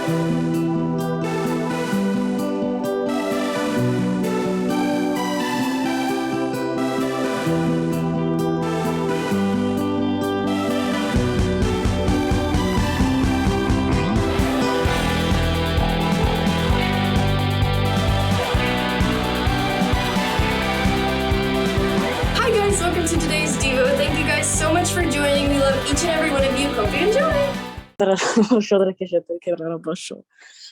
Hi guys, welcome to today's Devo. Thank you guys so much for joining. We love each and every one of you. Hope you enjoy.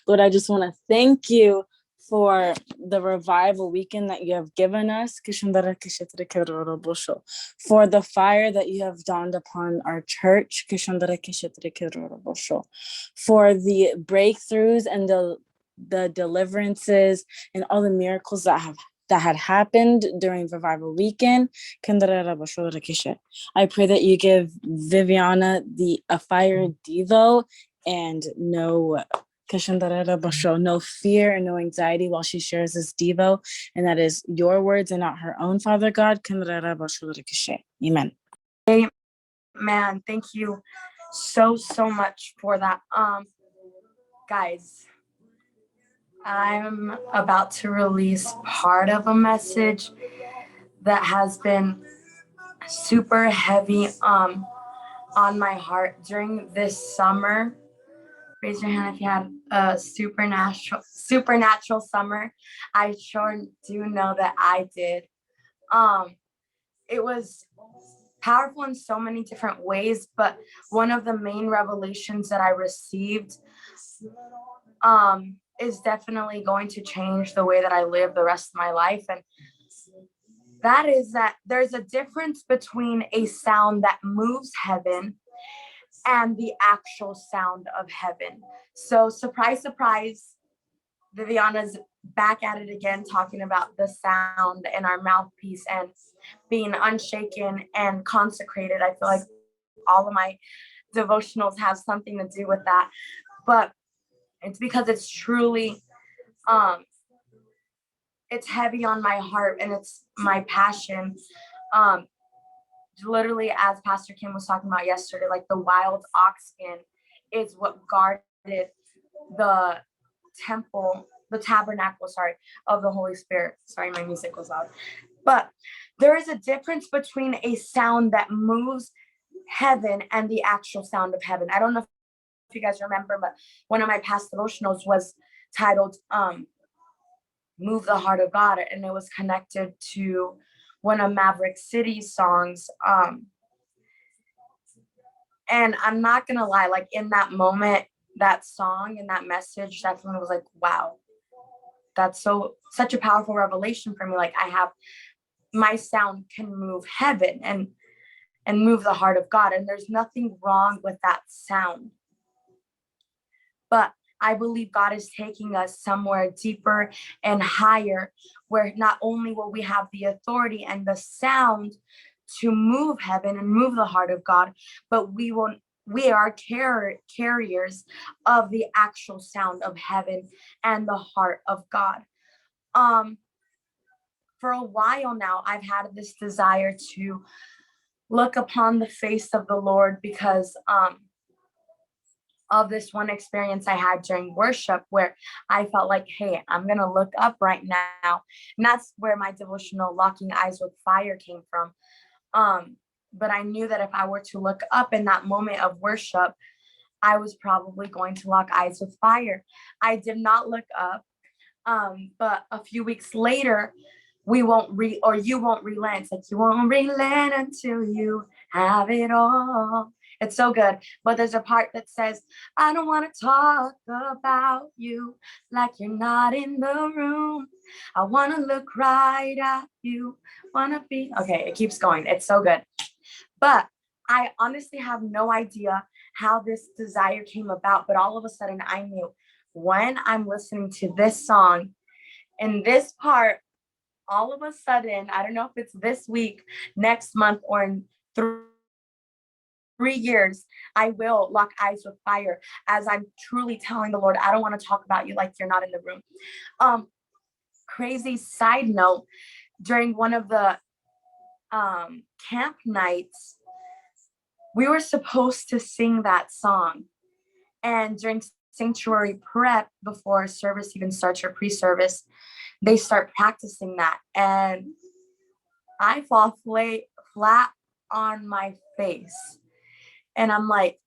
Lord, I just want to thank you for the revival weekend that you have given us, for the fire that you have dawned upon our church, for the breakthroughs and the deliverances and all the miracles that had happened during revival weekend. I pray that you give Viviana a fire Devo and no fear and no anxiety while she shares this Devo, and that is your words and not her own, Father God. Amen. Man, thank you so much for that. Guys, I'm about to release part of a message that has been super heavy on my heart during this summer. Raise your hand if you had a supernatural summer. I sure do know that I did. It was powerful in so many different ways, but one of the main revelations that I received is definitely going to change the way that I live the rest of my life. And that is that there's a difference between a sound that moves heaven and the actual sound of heaven. So surprise, surprise, Viviana's back at it again, talking about the sound in our mouthpiece and being unshaken and consecrated. I feel like all of my devotionals have something to do with that, but it's because it's truly, it's heavy on my heart and it's my passion. Literally, as Pastor Kim was talking about yesterday, like the wild ox skin is what guarded the tabernacle, of the Holy Spirit. Sorry, my music was loud. But there is a difference between a sound that moves heaven and the actual sound of heaven. I don't know if you guys remember, but one of my past devotionals was titled Move the Heart of God, and it was connected to one of Maverick City's songs. And I'm not gonna lie, like in that moment, that song and that message definitely was like, wow, that's such a powerful revelation for me. Like my sound can move heaven and move the heart of God, and there's nothing wrong with that sound. But I believe God is taking us somewhere deeper and higher, where not only will we have the authority and the sound to move heaven and move the heart of God, but we are carriers of the actual sound of heaven and the heart of God. For a while now, I've had this desire to look upon the face of the Lord because of this one experience I had during worship where I felt like, hey, I'm going to look up right now. And that's where my devotional Locking Eyes with Fire came from. But I knew that if I were to look up in that moment of worship, I was probably going to lock eyes with fire. I did not look up. But a few weeks later, you won't relent. It's like, you won't relent until you have it all. It's so good. But there's a part that says, I don't want to talk about you like you're not in the room. I want to look right at you. Okay, it keeps going. It's so good. But I honestly have no idea how this desire came about. But all of a sudden I knew when I'm listening to this song in this part, all of a sudden, I don't know if it's this week, next month, or in 3 years, I will lock eyes with fire as I'm truly telling the Lord, I don't want to talk about you like you're not in the room. Crazy side note, during one of the camp nights, we were supposed to sing that song. And during sanctuary prep before service even starts, or pre-service, they start practicing that, and I fall flat on my face, and I'm like,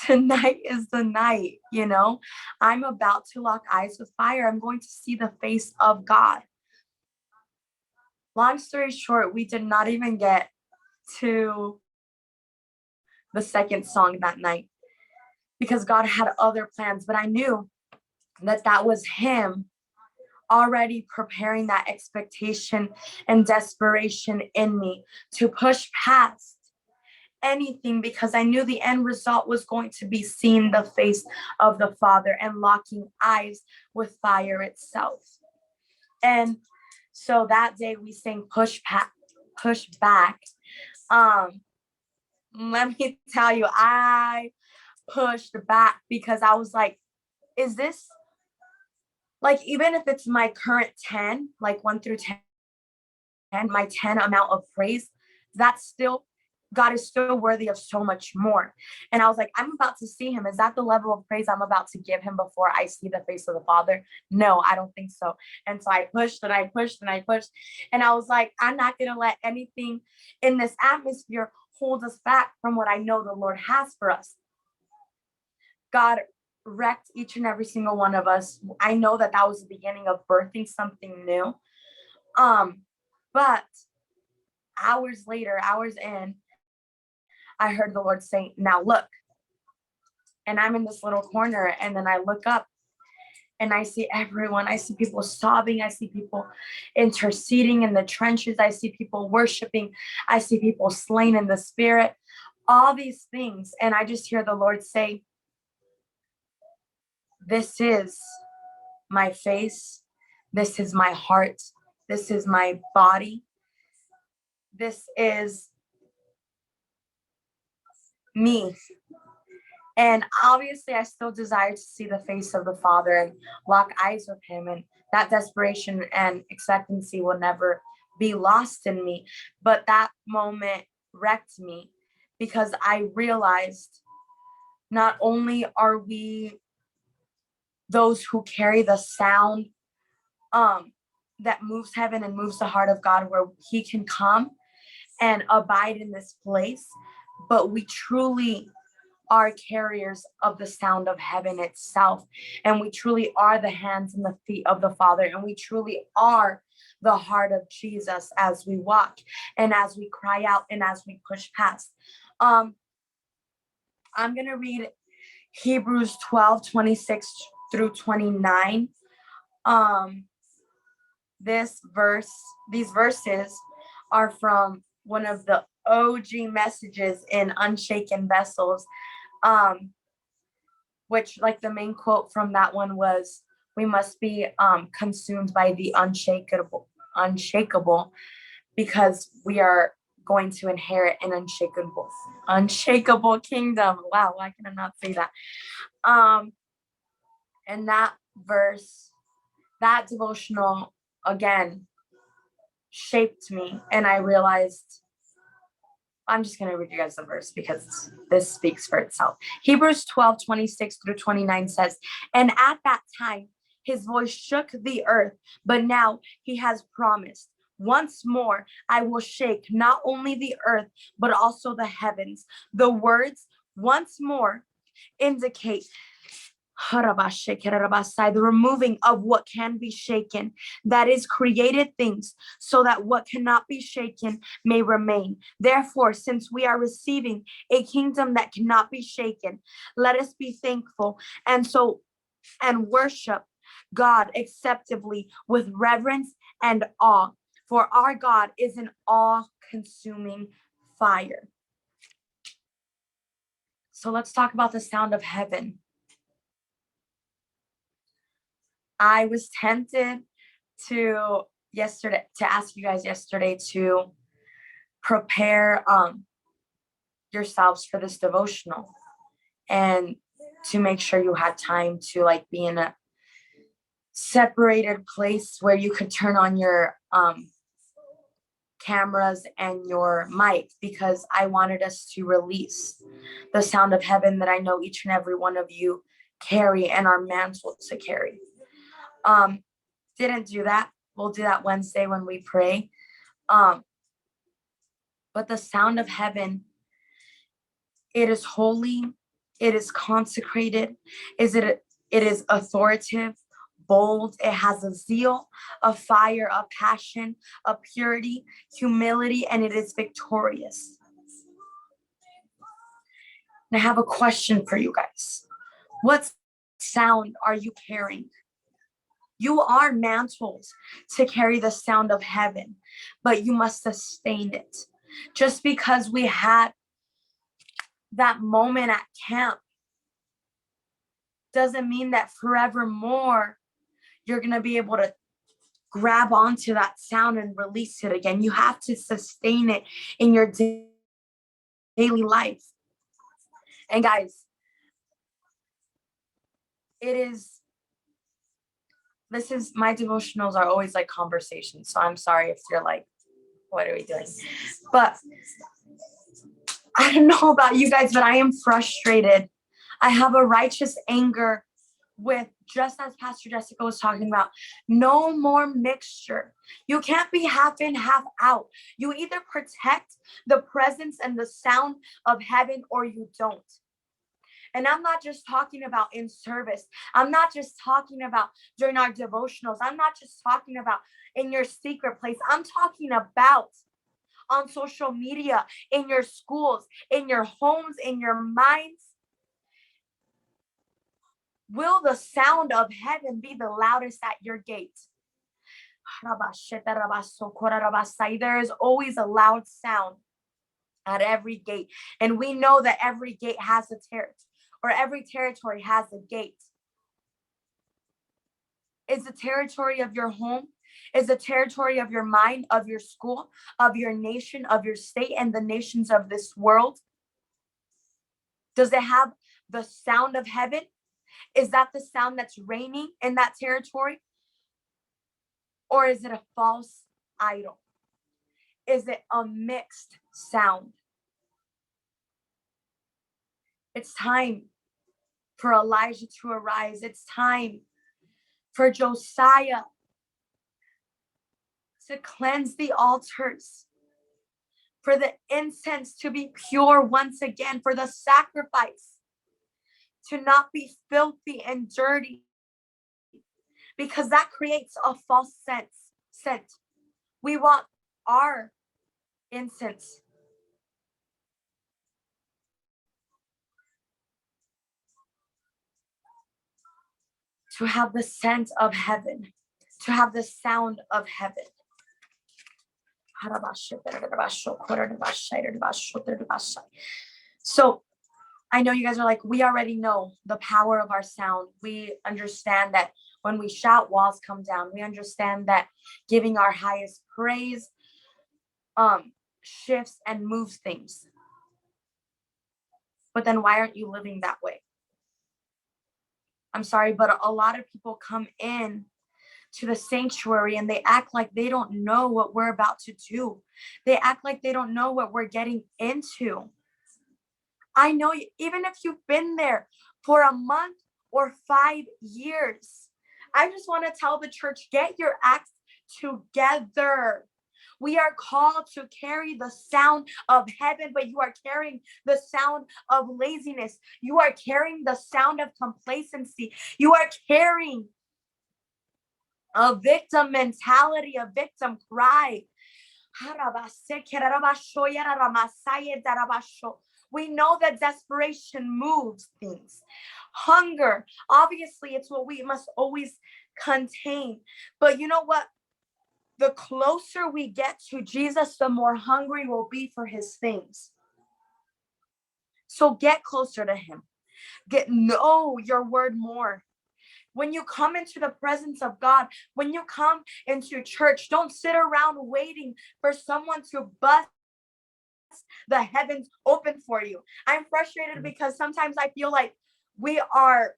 tonight is the night, I'm about to lock eyes with fire. I'm going to see the face of God. Long story short, we did not even get to the second song that night because God had other plans, but I knew that was him already preparing that expectation and desperation in me to push past anything, because I knew the end result was going to be seeing the face of the Father and locking eyes with fire itself. And so that day we sang push back. Let me tell you, I pushed back because I was like, is this, like, even if it's my current 10, like 1 through 10, my 10 amount of praise, that's still, God is still worthy of so much more. And I was like, I'm about to see him. Is that the level of praise I'm about to give him before I see the face of the Father? No, I don't think so. And so I pushed and I pushed and I pushed. And I was like, I'm not going to let anything in this atmosphere hold us back from what I know the Lord has for us. God wrecked each and every single one of us. I know that was the beginning of birthing something new. But hours later, hours in, I heard the Lord say, now look. And I'm in this little corner, and then I look up and I see everyone. I see people sobbing. I see people interceding in the trenches. I see people worshiping. I see people slain in the spirit, all these things. And I just hear the Lord say, this is my face. This is my heart. This is my body. This is me. And obviously, I still desire to see the face of the Father and lock eyes with him. And that desperation and expectancy will never be lost in me. But that moment wrecked me because I realized not only are we those who carry the sound that moves heaven and moves the heart of God, where he can come and abide in this place, but we truly are carriers of the sound of heaven itself. And we truly are the hands and the feet of the Father. And we truly are the heart of Jesus as we walk and as we cry out and as we push past. I'm going to read Hebrews 12:26 through 29. These verses are from one of the OG messages in Unshaken Vessels, which, like, the main quote from that one was, we must be consumed by the unshakable, because we are going to inherit an unshakable kingdom. Wow, why can I not say that? And that verse, that devotional, again, shaped me, and I realized, I'm just going to read you guys the verse because this speaks for itself. Hebrews 12:26 through 29 says, and at that time, his voice shook the earth, but now he has promised, once more, I will shake not only the earth, but also the heavens. The words once more indicate the removing of what can be shaken, that is, created things, so that what cannot be shaken may remain. Therefore, since we are receiving a kingdom that cannot be shaken, let us be thankful and worship God acceptably with reverence and awe, for our God is an all-consuming fire. So let's talk about the sound of heaven. I was tempted to ask you guys yesterday to prepare yourselves for this devotional and to make sure you had time to, like, be in a separated place where you could turn on your cameras and your mic, because I wanted us to release the sound of heaven that I know each and every one of you carry and are mantled to carry. Didn't do that. We'll do that Wednesday when we pray. But the sound of heaven, it is holy, it is consecrated, it is authoritative, bold, it has a zeal, a fire, a passion, a purity, humility, and it is victorious. And I have a question for you guys. What sound are you carrying? You are mantled to carry the sound of heaven, but you must sustain it. Just because we had that moment at camp doesn't mean that forevermore you're going to be able to grab onto that sound and release it again. You have to sustain it in your daily life. And guys, my devotionals are always like conversations. So I'm sorry if you're like, what are we doing? But I don't know about you guys, but I am frustrated. I have a righteous anger with, just as Pastor Jessica was talking about, no more mixture. You can't be half in, half out. You either protect the presence and the sound of heaven or you don't. And I'm not just talking about in service. I'm not just talking about during our devotionals. I'm not just talking about in your secret place. I'm talking about on social media, in your schools, in your homes, in your minds. Will the sound of heaven be the loudest at your gate? There is always a loud sound at every gate. And we know that every gate has a territory, or every territory has a gate. Is the territory of your home? Is the territory of your mind, of your school, of your nation, of your state, and the nations of this world? Does it have the sound of heaven? Is that the sound that's reigning in that territory? Or is it a false idol? Is it a mixed sound? It's time for Elijah to arise. It's time for Josiah to cleanse the altars, for the incense to be pure once again, for the sacrifice to not be filthy and dirty, because that creates a false scent. We want our incense to have the scent of heaven, to have the sound of heaven. So I know you guys are like, we already know the power of our sound. We understand that when we shout, walls come down. We understand that giving our highest praise shifts and moves things. But then why aren't you living that way? I'm sorry, but a lot of people come in to the sanctuary and they act like they don't know what we're about to do. They act like they don't know what we're getting into. I know, even if you've been there for a month or 5 years, I just want to tell the church, get your acts together. We are called to carry the sound of heaven, but you are carrying the sound of laziness. You are carrying the sound of complacency. You are carrying a victim mentality, a victim cry. We know that desperation moves things. Hunger, obviously, it's what we must always contain. But you know what? The closer we get to Jesus, the more hungry we'll be for his things. So get closer to him. Know your word more. When you come into the presence of God, when you come into church, don't sit around waiting for someone to bust the heavens open for you. I'm frustrated because sometimes I feel like we are,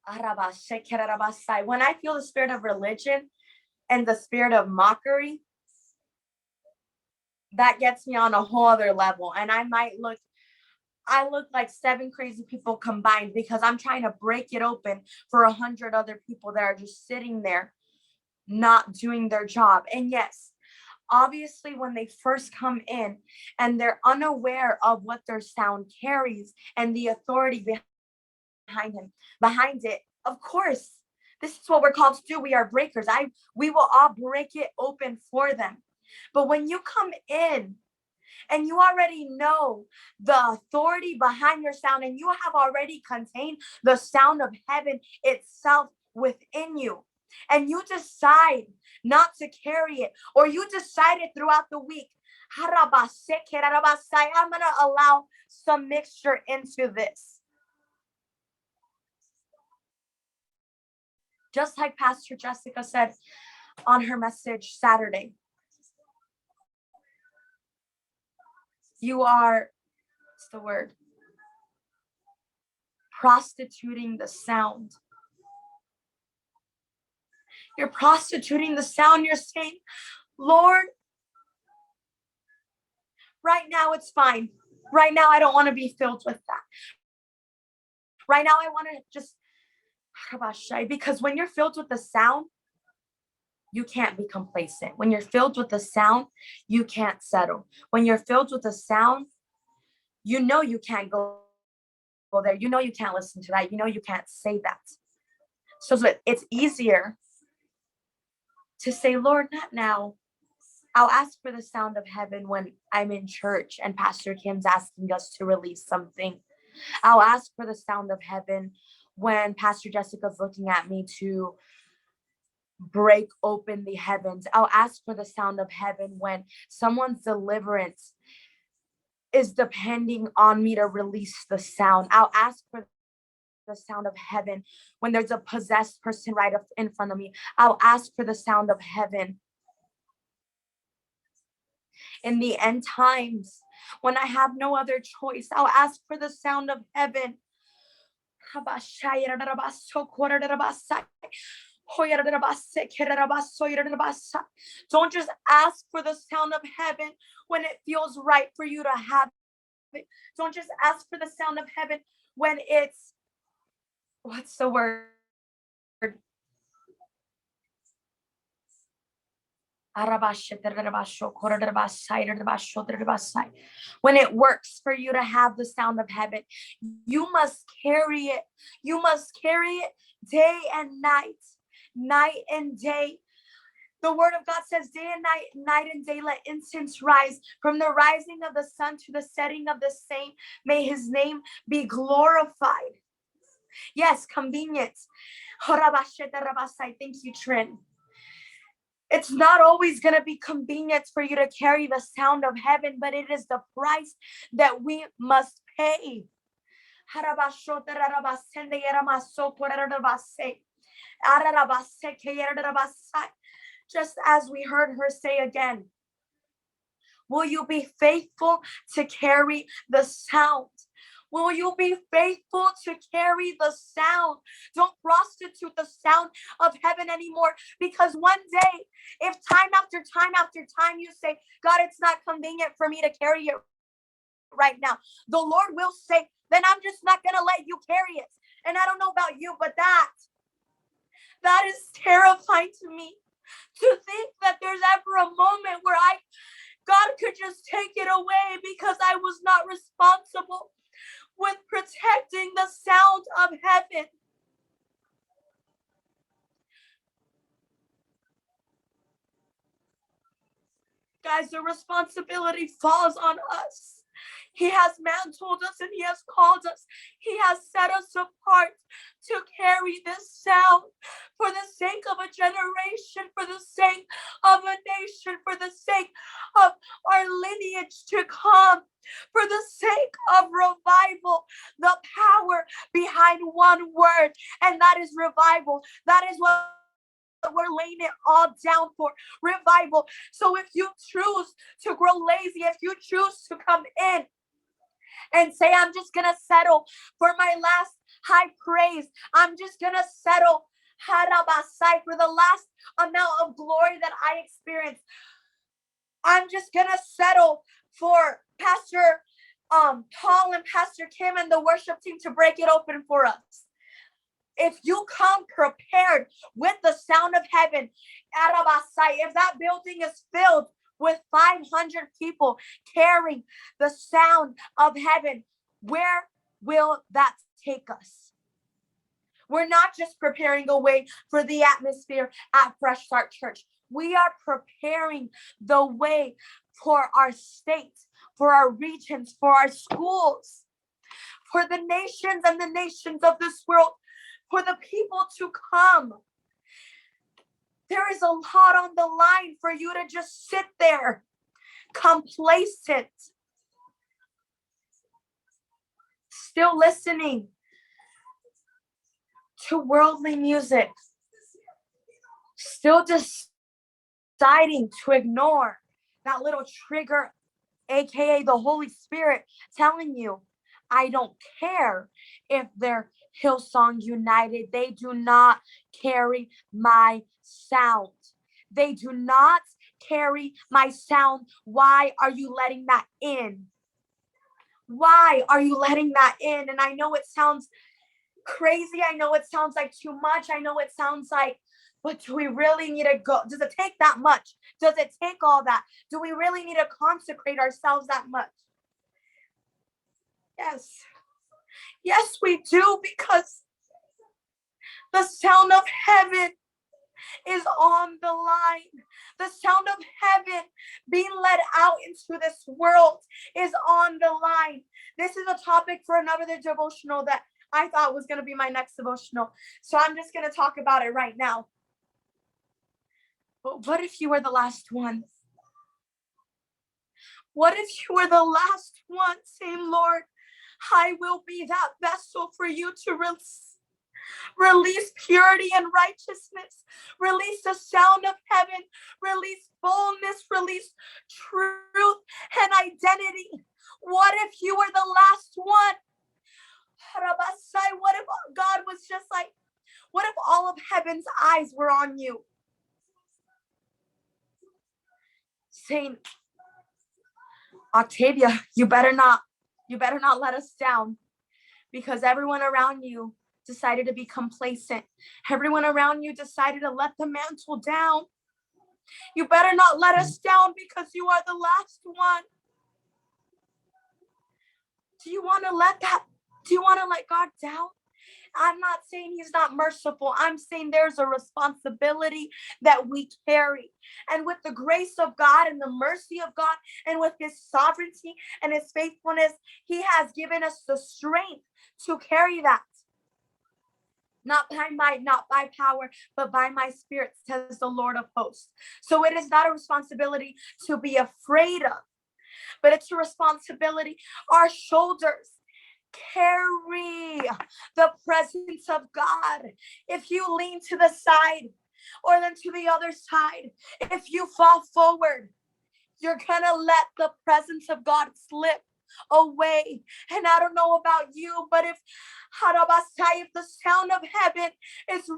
when I feel the spirit of religion and the spirit of mockery, that gets me on a whole other level. And I look like 7 crazy people combined because I'm trying to break it open for 100 other people that are just sitting there not doing their job. And yes, obviously when they first come in and they're unaware of what their sound carries and the authority behind it, of course, this is what we're called to do. We are breakers. We will all break it open for them. But when you come in and you already know the authority behind your sound, and you have already contained the sound of heaven itself within you, and you decide not to carry it, or you decided throughout the week, I'm going to allow some mixture into this. Just like Pastor Jessica said on her message Saturday, you are, what's the word? Prostituting the sound. You're prostituting the sound. You're saying, Lord, right now it's fine. Right now I don't want to be filled with that. Right now I want to just, because when you're filled with the sound, you can't be complacent. When you're filled with the sound, you can't settle. When you're filled with the sound, you know you can't go there. You know you can't listen to that. You know you can't say that. So it's easier to say, Lord, not now. I'll ask for the sound of heaven when I'm in church and Pastor Kim's asking us to release something. I'll ask for the sound of heaven when Pastor Jessica's looking at me to break open the heavens. I'll ask for the sound of heaven when someone's deliverance is depending on me to release the sound. I'll ask for the sound of heaven when there's a possessed person right up in front of me. I'll ask for the sound of heaven in the end times when I have no other choice. I'll ask for the sound of heaven. Don't just ask for the sound of heaven when it feels right for you to have it. Don't just ask for the sound of heaven when it's, what's the word? When it works for you to have the sound of heaven, you must carry it. You must carry it day and night, night and day. The word of God says day and night, night and day, let incense rise. From the rising of the sun to the setting of the same, may his name be glorified. Yes, convenience. Thank you, Trin. It's not always going to be convenient for you to carry the sound of heaven, but it is the price that we must pay. Just as we heard her say again, will you be faithful to carry the sound? Will you be faithful to carry the sound? Don't prostitute the sound of heaven anymore, because one day, if time after time after time you say, God, it's not convenient for me to carry it right now, the Lord will say, then I'm just not going to let you carry it. And I don't know about you, but that is terrifying to me, to think that there's ever a moment where God could just take it away because I was not responsible with protecting the sound of heaven. Guys, the responsibility falls on us. He has mantled us and he has called us. He has set us apart to carry this sound for the sake of a generation, for the sake of a nation, for the sake of our lineage to come, for the sake of revival, the power behind one word, and that is revival. That is what we're laying it all down for, revival. So if you choose to grow lazy, if you choose to come in and say, I'm just going to settle for my last high praise, I'm just going to settle for the last amount of glory that I experience, I'm just going to settle for Pastor Paul and Pastor Kim and the worship team to break it open for us. If you come prepared with the sound of heaven, if that building is filled with 500 people carrying the sound of heaven, where will that take us? We're not just preparing a way for the atmosphere at Fresh Start Church. We are preparing the way for our state, for our regions, for our schools, for the nations and the nations of this world, for the people to come. There is a lot on the line for you to just sit there, complacent, still listening to worldly music, still deciding to ignore that little trigger, aka the Holy Spirit, telling you, I don't care if they're Hillsong United. They do not carry my sound. They do not carry my sound. Why are you letting that in? Why are you letting that in? And I know it sounds crazy. I know it sounds like too much. I know it sounds like, but do we really need to go? Does it take that much? Does it take all that? Do we really need to consecrate ourselves that much? Yes. Yes, we do, because the sound of heaven is on the line. The sound of heaven being led out into this world is on the line. This is a topic for another devotional that I thought was going to be my next devotional. So I'm just going to talk about it right now. But what if you were the last one? What if you were the last one saying, Lord, I will be that vessel for you to release purity and righteousness, release the sound of heaven, release boldness, release truth and identity. What if you were the last one? What if God was just like, what if all of heaven's eyes were on you? Saying, Octavia, you better not let us down, because everyone around you decided to be complacent. Everyone around you decided to let the mantle down. You better not let us down, because you are the last one. Do you want to let God down? I'm not saying he's not merciful. I'm saying there's a responsibility that we carry. And with the grace of God and the mercy of God and with his sovereignty and his faithfulness, he has given us the strength to carry that. Not by might, not by power, but by my spirit, says the Lord of hosts. So it is not a responsibility to be afraid of, but it's a responsibility. Our shoulders carry the presence of God. If you lean to the side or then to the other side, if you fall forward, you're gonna let the presence of God slip away. And I don't know about you, but if the sound of heaven is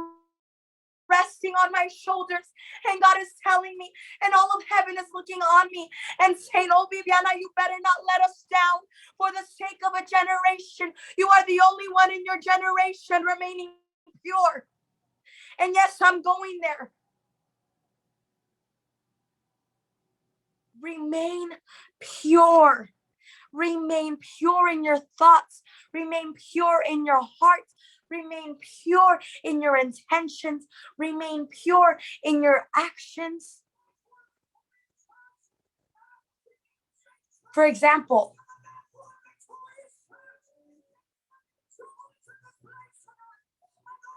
resting on my shoulders and God is telling me, and all of heaven is looking on me and saying, oh Viviana, you better not let us down for the sake of a generation. You are the only one in your generation remaining pure. And yes, I'm going there. Remain pure. Remain pure in your thoughts. Remain pure in your heart. Remain pure in your intentions. Remain pure in your actions. For example,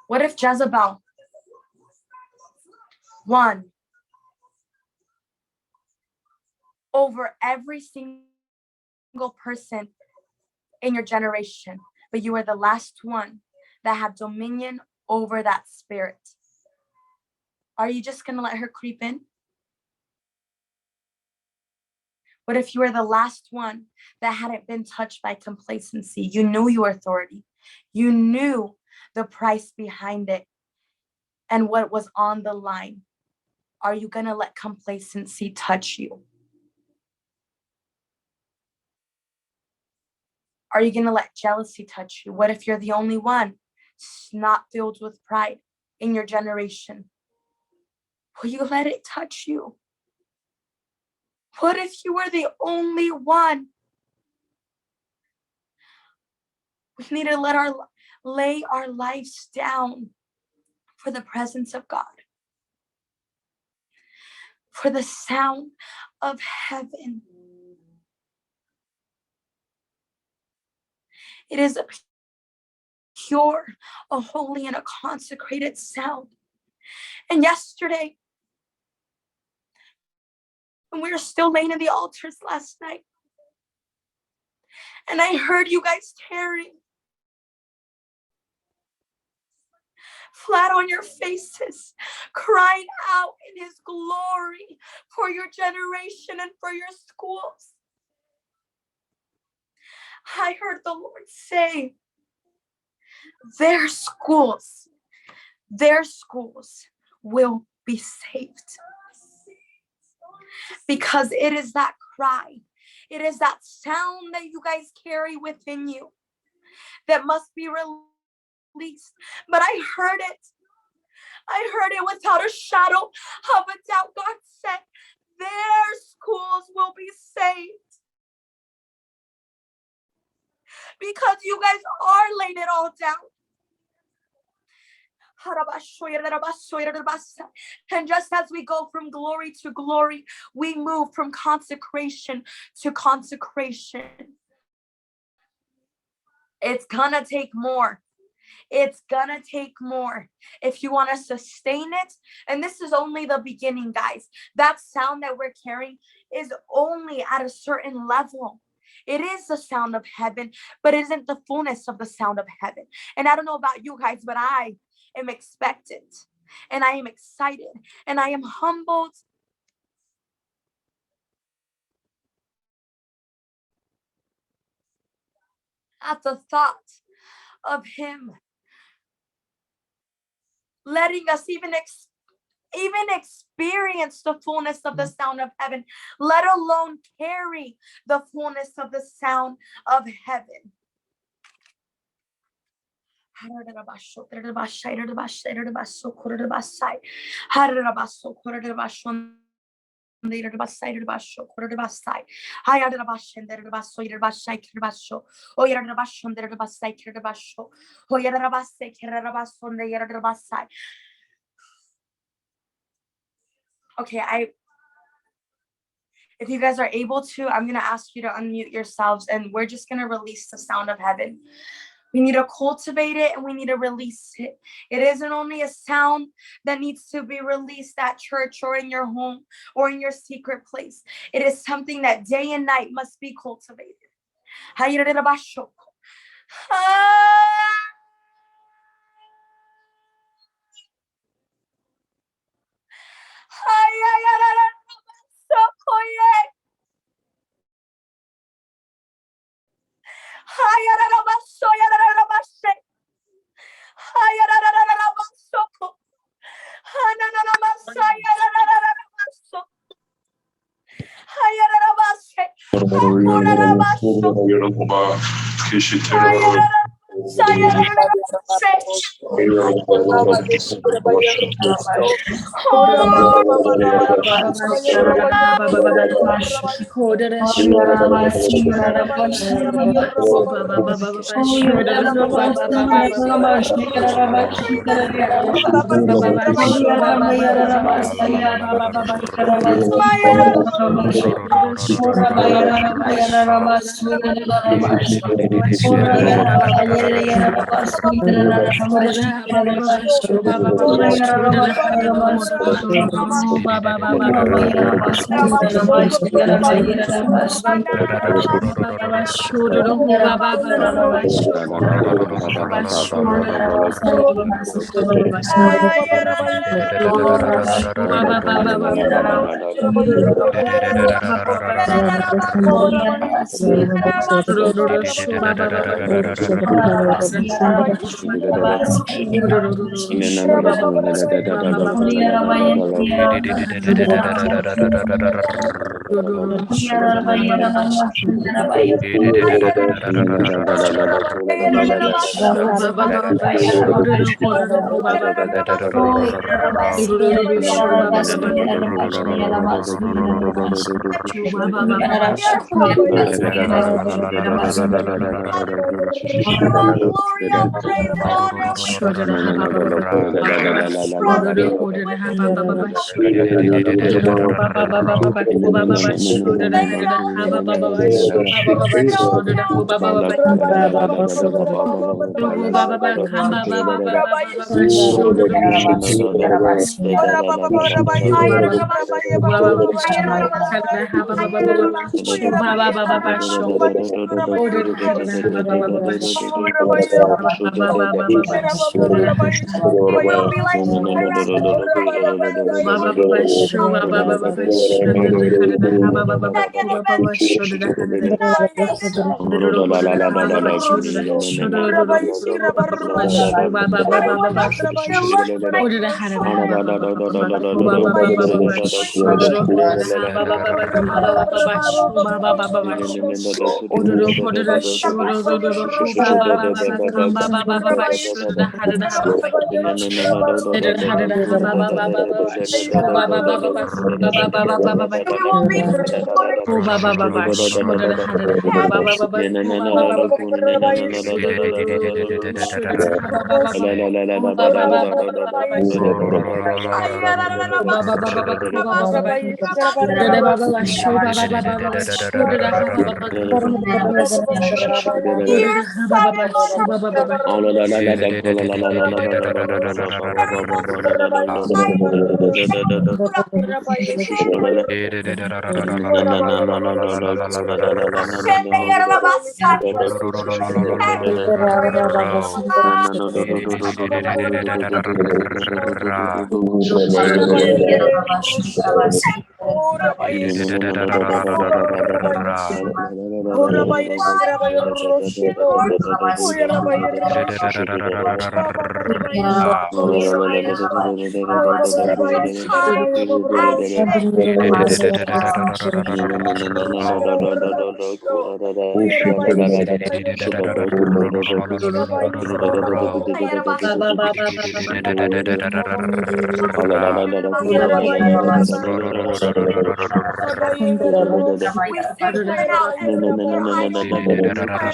what if Jezebel won over every single person in your generation, but you were the last one that had dominion over that spirit? Are you just going to let her creep in? What if you were the last one that hadn't been touched by complacency? You knew your authority. You knew the price behind it and what was on the line. Are you going to let complacency touch you? Are you going to let jealousy touch you? What if you're the only one not filled with pride in your generation? Will you let it touch you? What if you were the only one? We need to lay our lives down for the presence of God, for the sound of heaven. It is a pure, a holy, and a consecrated sound. And yesterday, when we were still laying in the altars last night, and I heard you guys tearing flat on your faces, crying out in his glory for your generation and for your schools. I heard the Lord say, their schools will be saved. Because it is that cry, it is that sound that you guys carry within you that must be released. But I heard it without a shadow of a doubt. God said, their schools will be saved. Because you guys are laying it all down. And just as we go from glory to glory, we move from consecration to consecration. It's gonna take more. It's gonna take more if you want to sustain it. And this is only the beginning, guys. That sound that we're carrying is only at a certain level. It is the sound of heaven, but it isn't the fullness of the sound of heaven. And I don't know about you guys, but I am expectant, and I am excited, and I am humbled. At the thought of him letting us even experience the fullness of the sound of heaven, let alone carry the fullness of the sound of heaven. Okay, if you guys are able to, I'm going to ask you to unmute yourselves, and we're just going to release the sound of heaven. We need to cultivate it, and we need to release it. It isn't only a sound that needs to be released at church or in your home or in your secret place. It is something that day and night must be cultivated. glory, all praise, honor,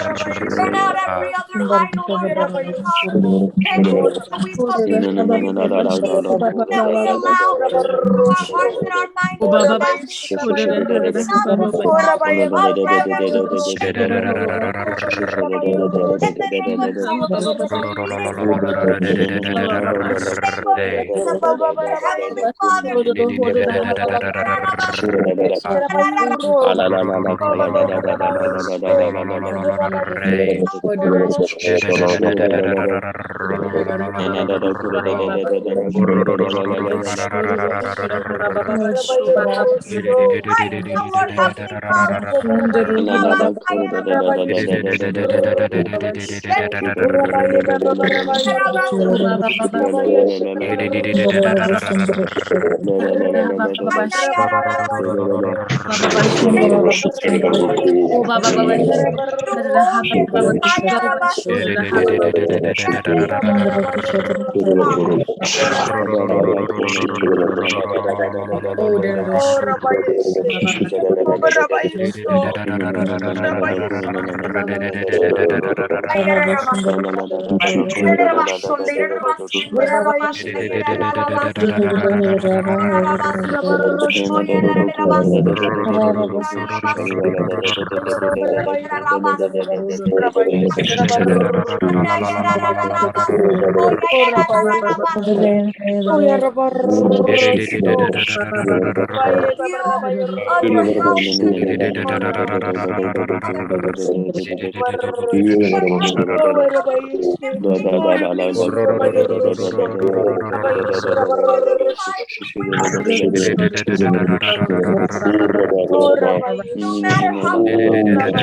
We'll be like burn out every other idol, Lord. We focus on you. That we allow our hearts and our minds and our bodies sound of reverence in the name of Jesus. Heavenly Father, Lord, Heavenly Father, Oh, Rabbi, no matter how long, Rabbi,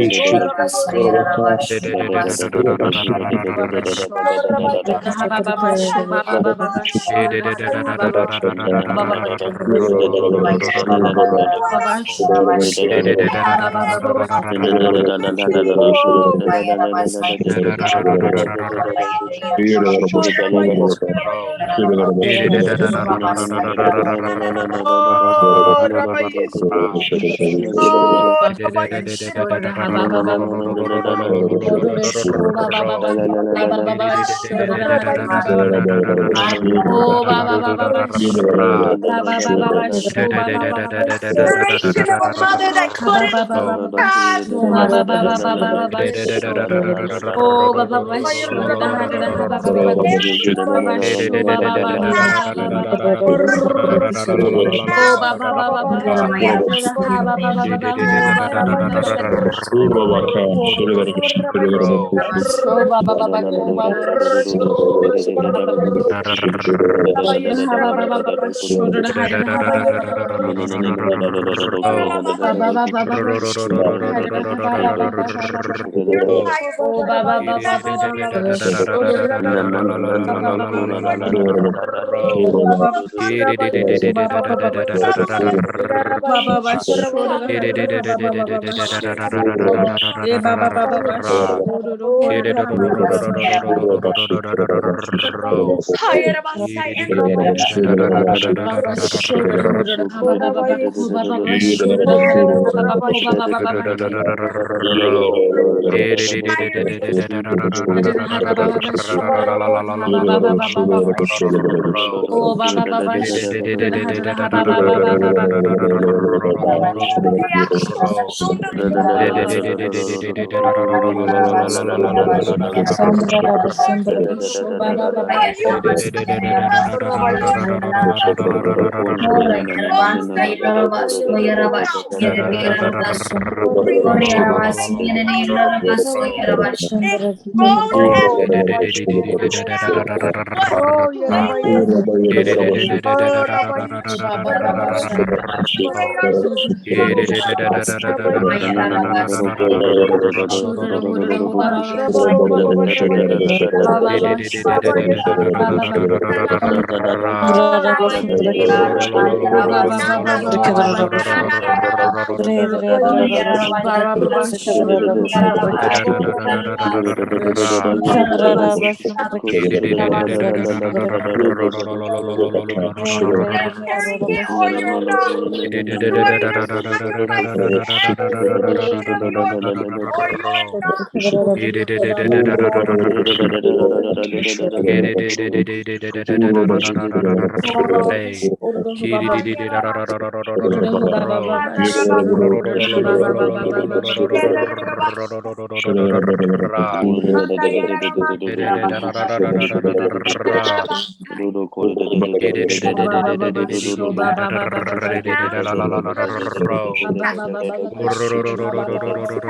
Vision of a mother that couldn't have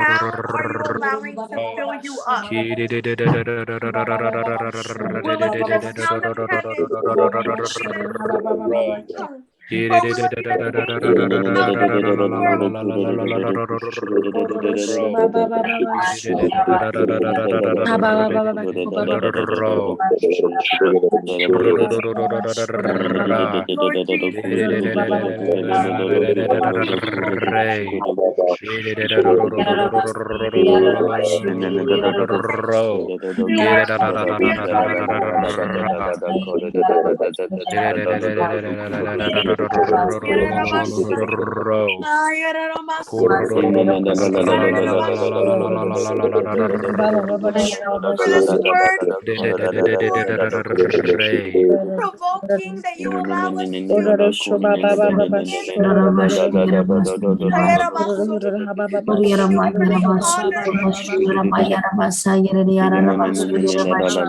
How are you allowing to fill you up? Will it be a sound of heaven? Or will it be the pain of this world? Lord Jesus, no pain for this word provoking that you allow us to in give you honor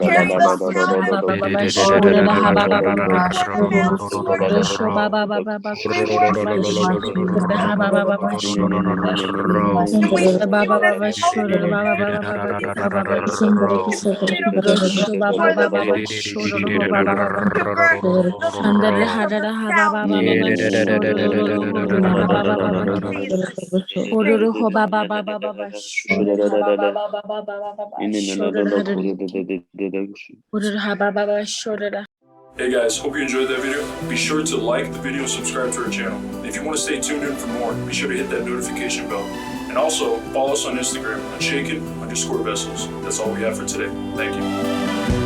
carrying us out and walking us through with stillness and holiness for the word, the voice of the sound Jesus. Thank you, God. Hey guys, hope you enjoyed that video. Be sure to like the video and subscribe to our channel. And if you want to stay tuned in for more, be sure to hit that notification bell. And also, follow us on Instagram, unshaken_vessels. That's all we have for today. Thank you.